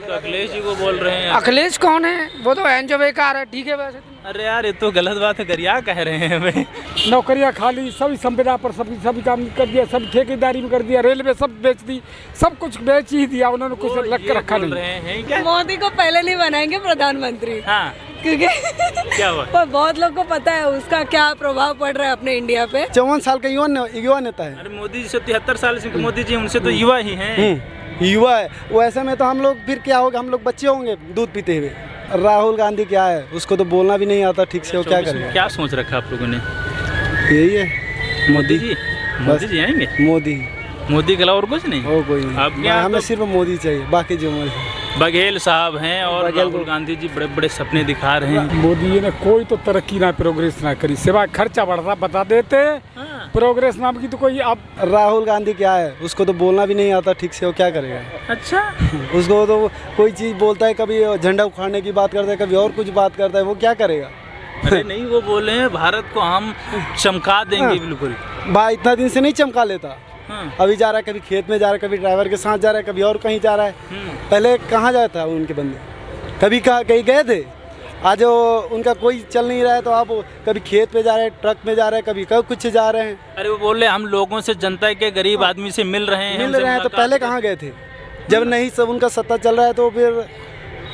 तो अखिलेश जी को बोल रहे हैं। अखिलेश कौन है? वो तो एनजो बेकार है। ठीक है वैसे तो। अरे यार ये तो गलत बात है, गरिया कह रहे हैं भाई। नौकरियां खाली, सभी संविदा पर सभी काम कर दिया, सब ठेकेदारी में कर दिया, रेलवे सब बेच दी, सब कुछ बेच ही दिया उन्होंने, कुछ लग के रखा बोल नहीं। रहे हैं क्या? मोदी को पहले नहीं बनाएंगे प्रधानमंत्री, हाँ क्योंकि क्या हुआ? पर बहुत लोग को पता है उसका क्या प्रभाव पड़ रहा है अपने इंडिया पे। 54 साल का युवा नेता है। अरे मोदी जी से 73 साल से मोदी जी उनसे तो युवा ही हैं। युवा है वो, ऐसे में तो हम लोग फिर क्या होगा, हम लोग बच्चे होंगे दूध पीते हुए। राहुल गांधी क्या है, उसको तो बोलना भी नहीं आता ठीक से, वो क्या करेगा? क्या सोच रखा आप लोगों ने? यही है मोदी जी, मोदी जी आएंगे। मोदी के अलावा और कुछ नहीं? वो कोई अब नहीं, क्या हमें तो- सिर्फ मोदी चाहिए, बाकी जो मर्जी। बघेल साहब हैं और राहुल गांधी जी बड़े बड़े सपने दिखा रहे हैं। मोदी जी ने कोई तो तरक्की ना प्रोग्रेस ना करी, सिवाय खर्चा बढ़ रहा बता देते। प्रोग्रेस नाम की तो कोई अब राहुल गांधी क्या है, उसको तो बोलना भी नहीं आता ठीक से, वो क्या करेगा? अच्छा उसको तो कोई चीज़ बोलता है, कभी झंडा उखाड़ने की बात करता है, कभी और कुछ बात करता है, वो क्या करेगा? अरे नहीं, वो बोले हैं भारत को हम चमका देंगे बिल्कुल। भाई इतना दिन से नहीं चमका लेता, हाँ। अभी जा रहा है, कभी खेत में जा रहा है, कभी ड्राइवर के साथ जा रहा है, कभी और कहीं जा रहा है। पहले कहाँ जाता है उनके बंदे? कभी कहीं गए थे? आज उनका कोई चल नहीं रहा है तो आप कभी खेत पे जा रहे हैं, ट्रक में जा रहे हैं, कभी कुछ जा रहे हैं। अरे वो बोल रहे हम लोगों से, जनता के गरीब आदमी से मिल रहे हैं, हमसे तो मुलाकात पहले कहाँ गए थे? जब नहीं सब उनका सत्ता चल रहा है तो फिर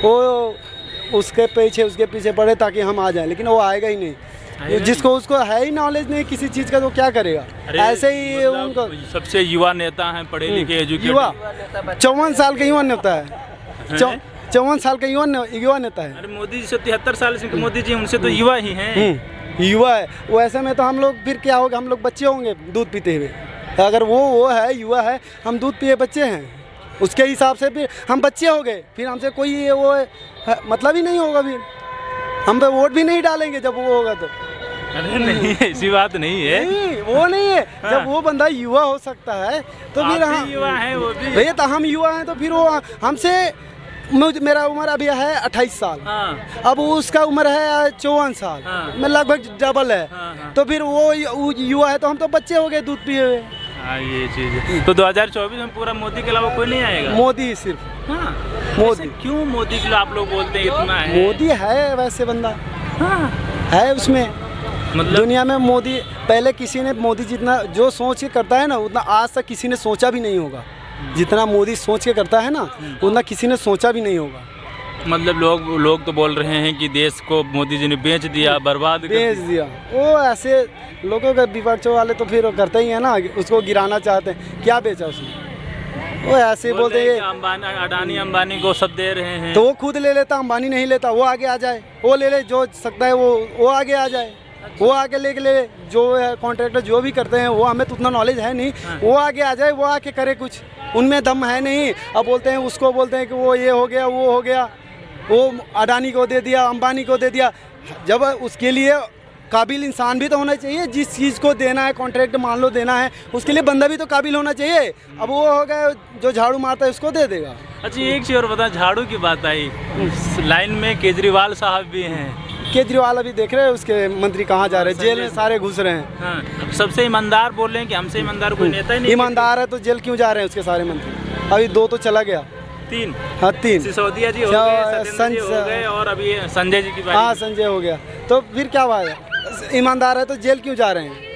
वो उसके पीछे पड़े ताकि हम आ जाएं, लेकिन वो आएगा ही नहीं। जिसको उसको है ही नॉलेज नहीं किसी चीज़ का, तो क्या करेगा? ऐसे ही उनका सबसे युवा नेता हैं, पढ़े लिखे एजुकेटेड। युवा 54 साल का युवा नेता है। 54 साल का युवा नेता है। अरे मोदी जी से 73 साल से मोदी जी उनसे तो युवा ही हैं। युवा है वो, ऐसे में तो हम लोग फिर क्या होगा, हम लोग बच्चे होंगे दूध पीते हुए। अगर वो है युवा है, हम दूध पिए बच्चे हैं, उसके हिसाब से फिर हम बच्चे हो गए, फिर हमसे कोई वो मतलब ही नहीं होगा, फिर हम पे वोट भी नहीं डालेंगे जब वो होगा तो। अरे नहीं, ऐसी बात नहीं है। नहीं, वो नहीं है। जब वो बंदा युवा हो सकता है तो फिर आप भी युवा हैं, वो भी। भैया तो हम युवा हैं तो फिर वो हमसे, मेरा उम्र अभी है 28 साल। हाँ। अब उसका उम्र है 54 साल। हाँ। मैं लगभग डबल है। हाँ। तो फिर वो युवा है तो हम तो बच्चे हो गए दूध पिए हुए। हाँ ये चीज़ है। तो 2024 में पूरा मोदी के अलावा कोई नहीं आएगा? मोदी ही सिर्फ। हाँ। मोदी। ऐसे क्यों मोदी के लिए आप लोग बोलते हैं इतना है? मोदी है वैसे बंदा, हाँ। है उसमें मतलब दुनिया में मोदी, पहले किसी ने मोदी जितना जो सोच के करता है ना, उतना आज तक किसी ने सोचा भी नहीं होगा। जितना मोदी सोच के करता है ना, उतना किसी ने सोचा भी नहीं होगा। मतलब लोग तो बोल रहे हैं कि देश को मोदी जी ने बेच दिया, बर्बाद कर बेच दिया। वो ऐसे लोगों का, विपक्ष वाले तो फिर करते ही है ना, उसको गिराना चाहते हैं। क्या बेचा उसने? वो ऐसे बोलते हैं कि अडानी अंबानी को सब दे रहे हैं। तो वो खुद ले लेता, अंबानी नहीं लेता, वो आगे आ जाए, वो ले ले, जो सकता है वो आगे आ जाए, वो आके लेके ले, जो है कॉन्ट्रैक्टर जो भी करते हैं, वो हमें तो उतना नॉलेज है नहीं। वो आगे आ जाए, वो आके करे कुछ, उनमें दम है नहीं। अब बोलते हैं, उसको बोलते हैं कि वो ये हो गया, वो हो गया, वो अडानी को दे दिया, अंबानी को दे दिया। जब उसके लिए काबिल इंसान भी तो होना चाहिए, जिस चीज़ को देना है, कॉन्ट्रैक्ट मान लो देना है, उसके लिए बंदा भी तो काबिल होना चाहिए। अब वो हो गया जो झाड़ू मारता है उसको दे देगा। अच्छा एक चीज़ और बता, झाड़ू की बात आई, लाइन में केजरीवाल साहब भी हैं। केजरीवाल अभी देख रहे हैं उसके मंत्री कहाँ जा रहे हैं, जेल में सारे घुस रहे हैं। हाँ। सबसे ईमानदार बोल रहे हैं कि हमसे ईमानदार कोई नेता ही नहीं। ईमानदार है तो जेल क्यों जा रहे हैं उसके सारे मंत्री? अभी 2 तो चला गया। 3। हाँ 3। सिसोदिया जी हो गए, सत्येंद्र जी हो गए, और अभी संजय जी की बात। हाँ संजय हो गया। तो फिर क्या बात है, ईमानदार है तो जेल क्यों जा रहे हैं?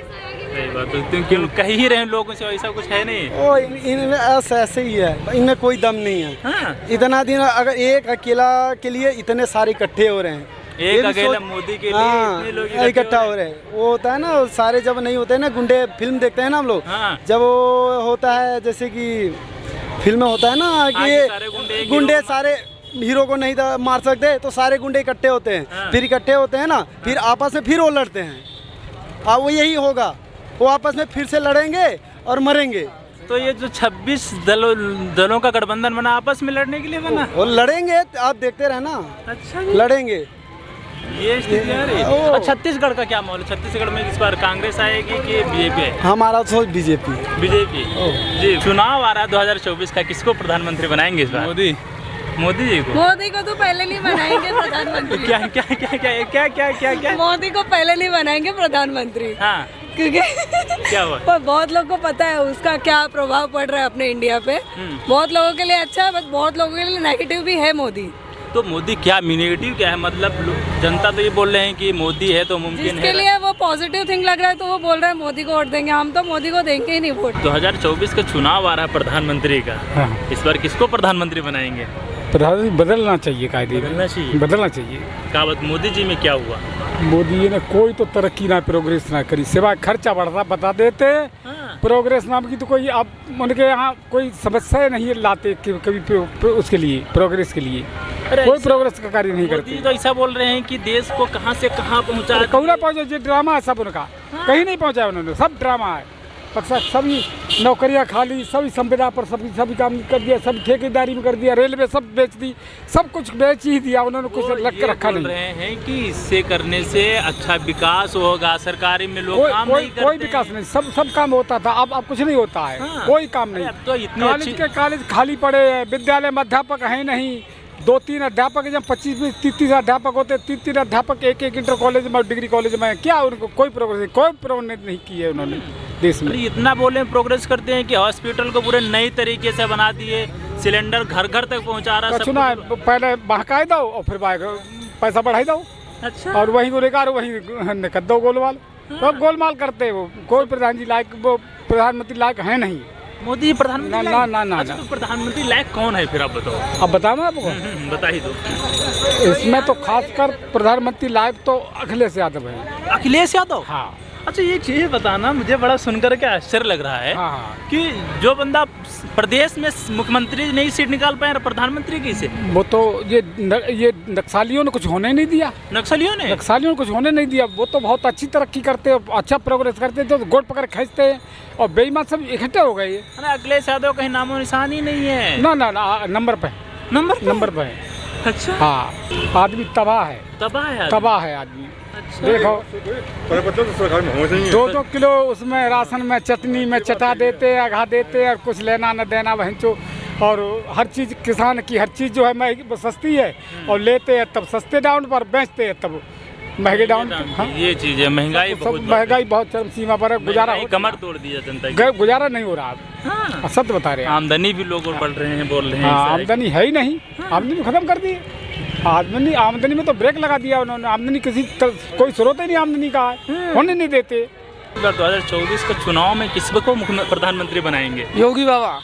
सही बात है, तुम क्यों कह ही रहे हैं लोगों से, ऐसा कुछ है नहीं। ओ इनमें ऐसे ही है, इनमें कोई दम नहीं है। हाँ। इतना दिन अगर एक अकेला के लिए इतने सारे इकट्ठे हो रहे हैं, एक अकेला मोदी के लिए इतने लोग इकट्ठा हो रहे हैं। वो होता है ना, सारे जब नहीं होते हैं ना, गुंडे फिल्म देखते हैं ना हम लोग। हाँ। जब वो होता है जैसे कि फिल्म में होता है ना कि गुंडे सारे हीरो को नहीं मार सकते, तो सारे गुंडे इकट्ठे होते हैं। हाँ। फिर इकट्ठे होते हैं ना, फिर आपस में फिर वो लड़ते हैं। अब वो यही होगा, वो आपस में फिर से लड़ेंगे और मरेंगे। तो ये जो 26 दलों का गठबंधन बना, आपस में लड़ने के लिए बना? वो लड़ेंगे, आप देखते रहना। अच्छा लड़ेंगे। ये स्थिति आ रही है। और छत्तीसगढ़ का क्या माहौल है? छत्तीसगढ़ में इस बार कांग्रेस आएगी कि बीजेपी है? हमारा तो बीजेपी। बीजेपी जी। चुनाव आ रहा है 2024 का, किसको प्रधानमंत्री बनाएंगे इस बार? मोदी जी को। मोदी को तो पहले नहीं बनाएंगे प्रधानमंत्री। क्या क्या क्या क्या क्या क्या क्या क्या? मोदी को पहले नहीं बनाएंगे प्रधानमंत्री, हाँ। क्योंकि क्या हुआ? पर बहुत लोग को पता है उसका क्या प्रभाव पड़ रहा है अपने इंडिया पे। बहुत लोगों के लिए अच्छा है, बट बहुत लोगों के लिए नेगेटिव भी है मोदी। तो मोदी क्या नेगेटिव क्या है? मतलब जनता तो ये बोल रहे हैं कि मोदी है तो मुमकिन जिसके है। लिए वो पॉजिटिव थिंग लग रहा है तो वो बोल रहा है मोदी को वोट देंगे। हम तो मोदी को देंगे ही नहीं वोट। 2024 का चुनाव आ रहा है प्रधानमंत्री का। हाँ। इस बार किसको प्रधानमंत्री बनाएंगे? प्रधानमंत्री बदलना चाहिए कायदे बदलना चाहिए। बदलना चाहिए। क्या बात, मोदी जी में क्या हुआ? मोदी जी ने कोई तो तरक्की ना प्रोग्रेस ना करी, सिवाय खर्चा बढ़ता बता देते। हाँ। प्रोग्रेस नाम की तो कोई अब उनके यहाँ कोई समस्या नहीं लाते कि कभी उसके लिए प्रोग्रेस के लिए कोई प्रोग्रेस का कार्य नहीं मोदी करते। तो ऐसा बोल रहे हैं कि देश को कहाँ से कहाँ पहुँचा। कौन पहुँचे? जो ड्रामा है सब उनका, कहीं नहीं पहुँचाया उन्होंने, सब ड्रामा है। पक्सा सभी नौकरियां खाली, सभी संविदा पर सभी काम कर दिया, सब ठेकेदारी में कर दिया, रेलवे सब बेच दी, सब कुछ बेच ही दिया उन्होंने, कुछ रख रखा बोल नहीं। रहे हैं कि इससे करने से अच्छा विकास होगा, सरकारी में लोग काम नहीं करते। कोई विकास नहीं, सब काम होता था, अब कुछ नहीं होता है। हाँ। कोई काम नहीं। अब तो इतनी अच्छी कॉलेज खाली पड़े हैं, विद्यालय में अध्यापक है नहीं। 2-3 अध्यापक, जब 25-30 अध्यापक होते, 3 अध्यापक एक इंटर कॉलेज में डिग्री कॉलेज में, क्या उनको कोई प्रोग्रेस नहीं की है उन्होंने देश में। इतना बोले प्रोग्रेस करते हैं कि हॉस्पिटल को पूरे नई तरीके से बना दिए, सिलेंडर घर घर तक पहुंचा रहा सुना है, पहले बहकाए दो और फिर पैसा बढ़ाई दो। अच्छा। और वहीं को लेकर वहीं कर दो गोलमाल। तो गोलमाल करते हैं वो, कोई प्रधानमंत्री लायक है नहीं। मोदी प्रधानमंत्री ना लायक? ना ना अच्छा, ना। तो प्रधानमंत्री लायक कौन है फिर आप बताओ? अब बताओ ना आपको, बता ही दो। इसमें तो खासकर प्रधानमंत्री लायक तो अखिलेश यादव है। अखिलेश यादव? हाँ अच्छा, ये चीज़ बताना, मुझे बड़ा सुनकर के आश्चर्य लग रहा है हाँ। कि जो बंदा प्रदेश में मुख्यमंत्री नई सीट निकाल पाए, प्रधानमंत्री की से वो तो ये नक्सलियों ने कुछ होने नहीं दिया। नक्सलियों ने कुछ होने नहीं दिया। वो तो बहुत अच्छी तरक्की करते हैं, अच्छा प्रोग्रेस करते हैं, तो गोड़ पकड़ खींचते हैं और बेईमान सब इकट्ठे हो गए। अरे अखिलेश यादव कहीं नामो निशान ही नहीं है। ना नंबर पे नंबर है। अच्छा। हाँ, आदमी तबाह है आदमी। अच्छा। देखो 2-2 किलो उसमें राशन में चटनी में चटा देते हैं, आघा देते हैं, और कुछ लेना न देना वहीं। और हर चीज़ किसान की हर चीज़ जो है महंगी सस्ती है, और लेते हैं तब सस्ते डाउन पर, बेचते हैं तब महंगे डाउन। हाँ? ये चीज़ है, महंगाई बहुत चरम सीमा पर है। गुजारा कमर तोड़ दिया जनता की। गुजारा नहीं हो रहा अब। हाँ। सत्य बता रहे हैं। आमदनी भी लोग बढ़ रहे हैं, बोल रहे हैं। आमदनी है ही नहीं। आमदनी खत्म कर दी। आमदनी में तो ब्रेक लगा दिया उन्होंने। आमदनी कोई स्रोत ही नहीं आमदनी का है, होने नहीं देते। 2024 के चुनाव में किसको प्रधानमंत्री बनाएंगे? योगी बाबा।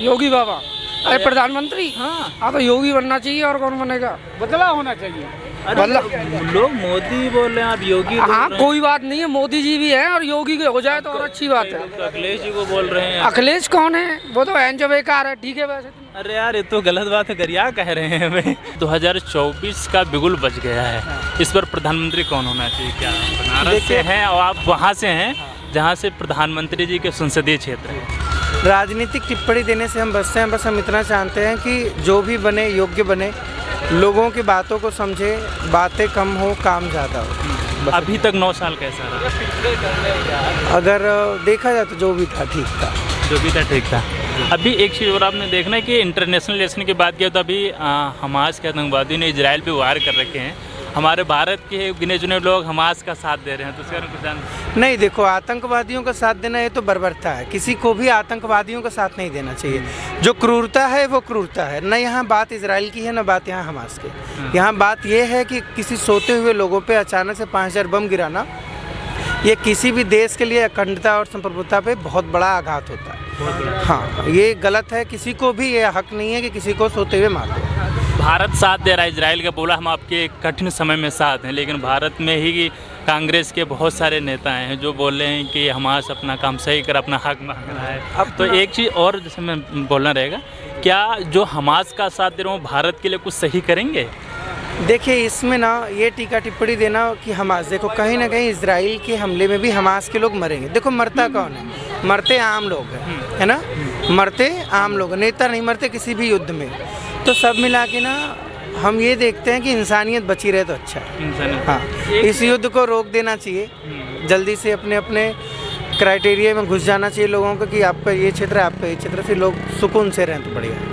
योगी बाबा। अरे प्रधानमंत्री? हाँ, तो योगी बनना चाहिए, और कौन बनेगा? बदलाव होना चाहिए। लोग मोदी बोल रहे हैं, आप योगी बोल हाँ, रहे हैं। कोई बात नहीं है, मोदी जी भी हैं और योगी हो जाए तो और अच्छी बात है। तो अखिलेश जी को बोल रहे हैं। अखिलेश कौन है? वो तो एंजो बेकार है। ठीक है वैसे तो। अरे यार, ये तो गलत बात है, गरिया कह रहे हैं भाई। 2024 का बिगुल बच गया है। इस पर प्रधानमंत्री कौन होना चाहिए? क्या बनारस से हैं और आप वहाँ से हैं जहाँ से प्रधानमंत्री जी के संसदीय क्षेत्र है? राजनीतिक टिप्पणी देने से हम बचते हैं। बस हम इतना चाहते हैं कि जो भी बने योग्य बने, लोगों की बातों को समझे, बातें कम हो, काम ज़्यादा हो। अभी तक 9 साल कैसा रहा? अगर देखा जाए तो जो भी था ठीक था। जो भी था ठीक था। अभी एक चीज़ और आपने देखना है कि इंटरनेशनल रिलेशन की बात किया तो अभी हमास के आतंकवादी ने इजराइल पे वार कर रखे हैं। हमारे भारत के गिने चुने लोग हमास का साथ दे रहे हैं, तो उसके बारे में कुछ जान? नहीं, देखो, आतंकवादियों का साथ देना ये तो बर्बरता है। किसी को भी आतंकवादियों का साथ नहीं देना चाहिए। जो क्रूरता है वो क्रूरता है। न यहाँ बात इजराइल की है, न बात यहाँ हमास की। यहाँ बात ये है कि किसी सोते हुए लोगों पे अचानक से 5000 बम गिराना, ये किसी भी देश के लिए अखंडता और संप्रभुता पे बहुत बड़ा आघात होता है। हाँ, ये गलत है। किसी को भी ये हक नहीं है कि किसी को सोते हुए मार दो। भारत साथ दे रहा है इजराइल का, बोला हम आपके कठिन समय में साथ हैं, लेकिन भारत में ही कांग्रेस के बहुत सारे नेता हैं जो बोल रहे हैं कि हमास अपना काम सही कर, अपना हक मांग रहा है। अब तो एक चीज़ और जैसे मैं बोलना रहेगा, क्या जो हमास का साथ दे रहे हो भारत के लिए कुछ सही करेंगे? देखिए, इसमें ना ये टीका टिप्पणी देना कि हमास, देखो कहीं ना कहीं इजराइल के हमले में भी हमास के लोग मरेंगे। देखो, मरता कौन है? मरते आम लोग हैं, है ना? मरते आम लोग, नेता नहीं मरते किसी भी युद्ध में। तो सब मिला के ना हम ये देखते हैं कि इंसानियत बची रहे तो अच्छा है। हाँ, इस युद्ध को रोक देना चाहिए। जल्दी से अपने अपने क्राइटेरिया में घुस जाना चाहिए लोगों को कि आपका ये क्षेत्र है, आपका ये क्षेत्र, फिर लोग सुकून से रहें तो बढ़िया।